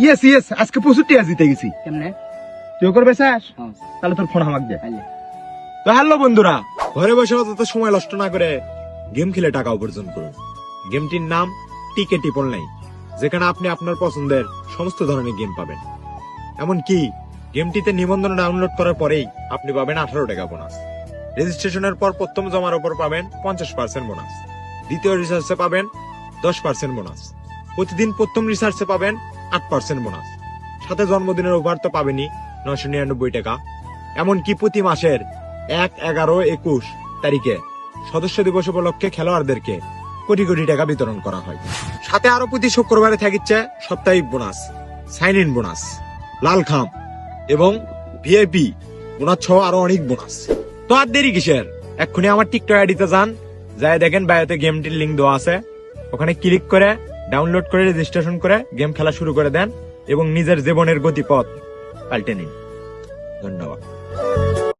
Yes yes, আজকে প্রচুর টিয়া জিতে গেছি। কেমনে? তুই করবে চাস? তাহলে তোর ফোন আমাকে দে। তো হ্যালো বন্ধুরা, ঘরে বসে অত সময় নষ্ট না করে গেম খেলে টাকা উপার্জন করুন। গেমটির নাম টিকে টিপল নাই, যেখানে আপনি আপনার পছন্দের সমস্ত ধরনের গেম পাবেন। এমনকি গেমটিতে নিবন্ধন ডাউনলোড করার পরেই আপনি পাবেন 18 টাকা বোনাস। রেজিস্ট্রেশনের পর প্রথম জমার উপর পাবেন 50% বোনাস, দ্বিতীয় রিসার্চে পাবেন 10% বোনাস, প্রতিদিন প্রথম রিসার্চে পাবেন 8% বোনাস, সাথে জন্মদিনের উপহার তো পাবেনই 999 টাকা। এমনকি প্রতি মাসের 1, 11, 21 তারিখে সদস্য দিবস উপলক্ষে খেলোয়াড়দেরকে কোটি কোটি টাকা বিতরণ করা হয়। সাথে আরো প্রতি শুক্রবারে থাকিচ্ছে সাপ্তাহিক বোনাস, সাইন ইন বোনাস, লাল খাম এবং ভিআইপি বোনাস সহ আরো অনেক বোনাস। তো আর দেরি কিসের, এক্ষুনি আমার টিকটক আইডিতে যান, যাই দেখেন বায়োতে গেমটির লিঙ্ক দেওয়া আছে, ওখানে ক্লিক করে ডাউনলোড করে রেজিস্ট্রেশন করে গেম খেলা শুরু করে দেন এবং নিজের জীবনের গতিপথ পাল্টে নিন। ধন্যবাদ।